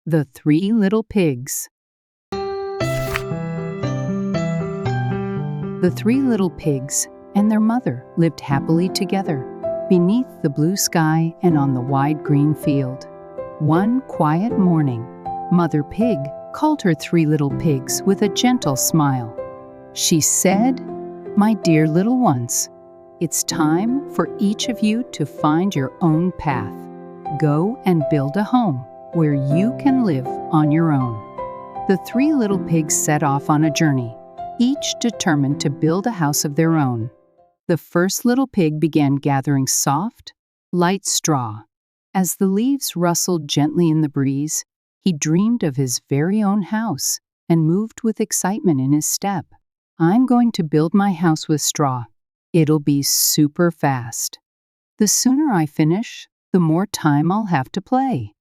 The Three Little Pigs. The three little pigs and their mother lived happily together, beneath the blue sky and on the wide green field. One quiet morning, Mother Pig called her three little pigs with a gentle smile. She said, "My dear little ones, it's time for each of you to find your own path. Go and build a home where you can live on your own." The three little pigs set off on a journey, each determined to build a house of their own. The first little pig began gathering soft, light straw. As the leaves rustled gently in the breeze, he dreamed of his very own house and moved with excitement in his step. "I'm going to build my house with straw. It'll be super fast. The sooner I finish, the more time I'll have to play."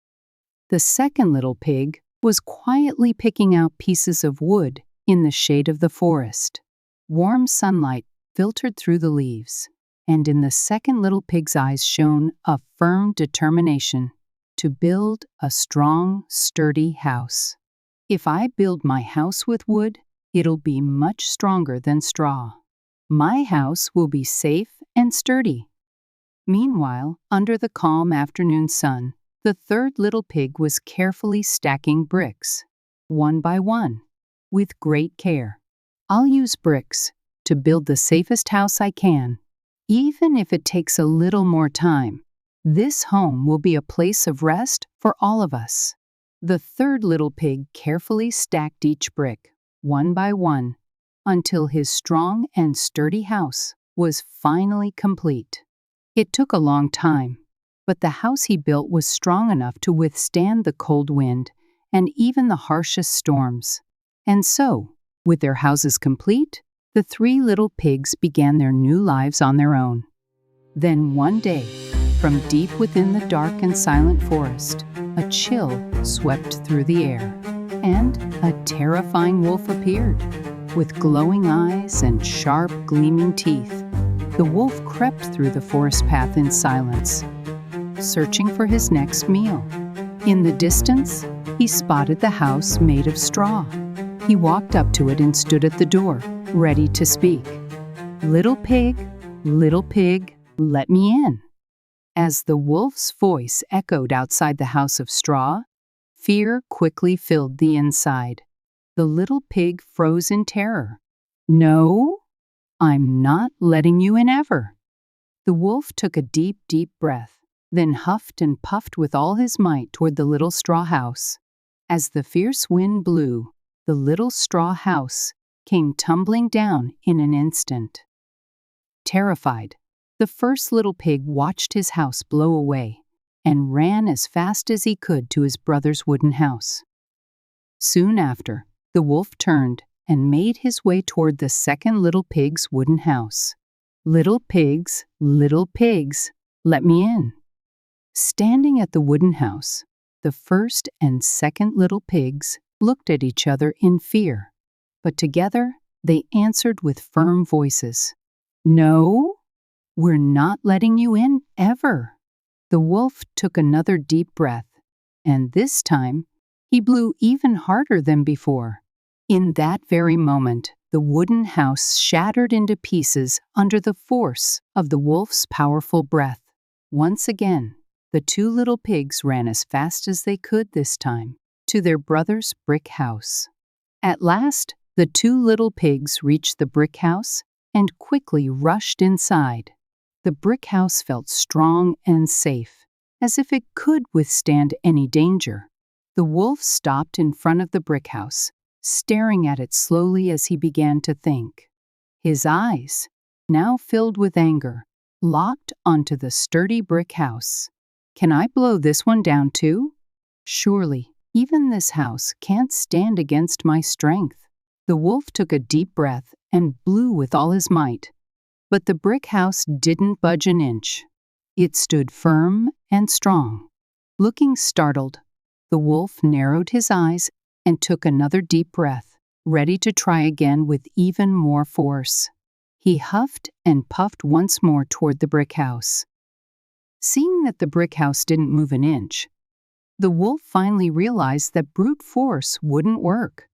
The second little pig was quietly picking out pieces of wood in the shade of the forest. Warm sunlight filtered through the leaves, and in the second little pig's eyes shone a firm determination to build a strong, sturdy house. "If I build my house with wood, it'll be much stronger than straw. My house will be safe and sturdy." Meanwhile, under the calm afternoon sun, the third little pig was carefully stacking bricks, one by one, with great care. "I'll use bricks to build the safest house I can, even if it takes a little more time. This home will be a place of rest for all of us." The third little pig carefully stacked each brick, one by one, until his strong and sturdy house was finally complete. It took a long time, but the house he built was strong enough to withstand the cold wind and even the harshest storms. And so, with their houses complete, the three little pigs began their new lives on their own. Then one day, from deep within the dark and silent forest, a chill swept through the air, and a terrifying wolf appeared. With glowing eyes and sharp, gleaming teeth, the wolf crept through the forest path in silence, searching for his next meal. In the distance, he spotted the house made of straw. He walked up to it and stood at the door, ready to speak. Little pig, let me in." As the wolf's voice echoed outside the house of straw, fear quickly filled the inside. The little pig froze in terror. "No, I'm not letting you in ever." The wolf took a deep, deep breath, then huffed and puffed with all his might toward the little straw house. As the fierce wind blew, the little straw house came tumbling down in an instant. Terrified, the first little pig watched his house blow away and ran as fast as he could to his brother's wooden house. Soon after, the wolf turned and made his way toward the second little pig's wooden house. Little pigs, let me in." Standing at the wooden house, the first and second little pigs looked at each other in fear, but together they answered with firm voices, "No, we're not letting you in ever." The wolf took another deep breath, and this time he blew even harder than before. In that very moment, the wooden house shattered into pieces under the force of the wolf's powerful breath. Once again, the two little pigs ran as fast as they could this time to their brother's brick house. At last, the two little pigs reached the brick house and quickly rushed inside. The brick house felt strong and safe, as if it could withstand any danger. The wolf stopped in front of the brick house, staring at it slowly as he began to think. His eyes, now filled with anger, locked onto the sturdy brick house. "Can I blow this one down too? Surely, even this house can't stand against my strength." The wolf took a deep breath and blew with all his might. But the brick house didn't budge an inch. It stood firm and strong. Looking startled, the wolf narrowed his eyes and took another deep breath, ready to try again with even more force. He huffed and puffed once more toward the brick house. Seeing that the brick house didn't move an inch, The wolf finally realized that brute force wouldn't work.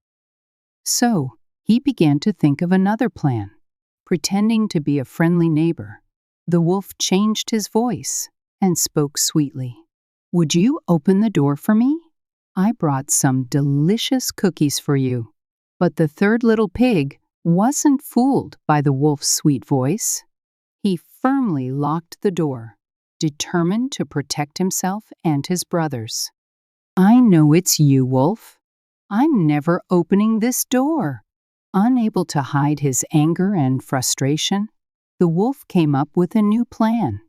So, he began to think of another plan. Pretending to be a friendly neighbor, the wolf changed his voice and spoke sweetly. "Would you open the door for me? I brought some delicious cookies for you." But the third little pig wasn't fooled by the wolf's sweet voice. He firmly locked the door, determined to protect himself and his brothers. "I know it's you, Wolf. I'm never opening this door." Unable to hide his anger and frustration, the wolf came up with a new plan.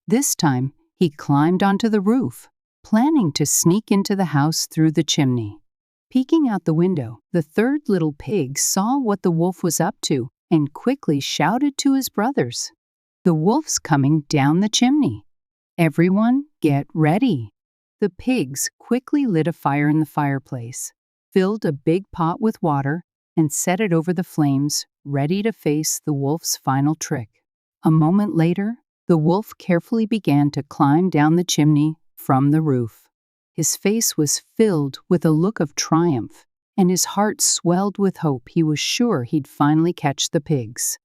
This time, he climbed onto the roof, planning to sneak into the house through the chimney. Peeking out the window, the third little pig saw what the wolf was up to and quickly shouted to his brothers, "The wolf's coming down the chimney. Everyone, get ready." The pigs quickly lit a fire in the fireplace, filled a big pot with water, and set it over the flames, ready to face the wolf's final trick. A moment later, the wolf carefully began to climb down the chimney from the roof. His face was filled with a look of triumph, and his heart swelled with hope. He was sure he'd finally catch the pigs.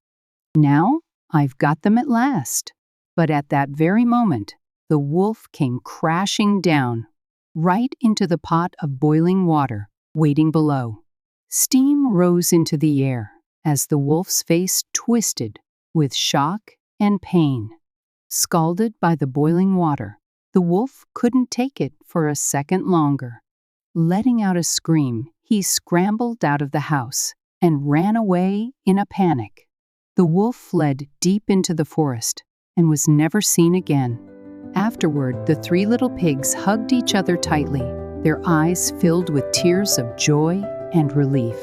"Now, I've got them at last." But at that very moment, the wolf came crashing down, right into the pot of boiling water waiting below. Steam rose into the air as the wolf's face twisted with shock and pain. Scalded by the boiling water, the wolf couldn't take it for a second longer. Letting out a scream, he scrambled out of the house and ran away in a panic. The wolf fled deep into the forest and was never seen again. Afterward, the three little pigs hugged each other tightly, their eyes filled with tears of joy and relief.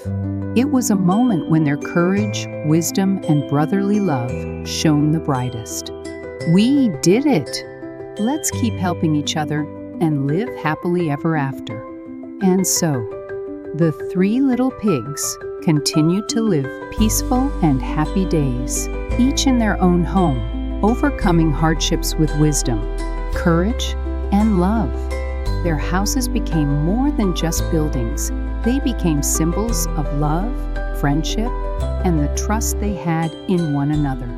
It was a moment when their courage, wisdom, and brotherly love shone the brightest. We did it! Let's keep helping each other and live happily ever after. And so, the three little pigs continued to live peaceful and happy days, each in their own home, overcoming hardships with wisdom, courage, and love. Their houses became more than just buildings. They became symbols of love, friendship, and the trust they had in one another.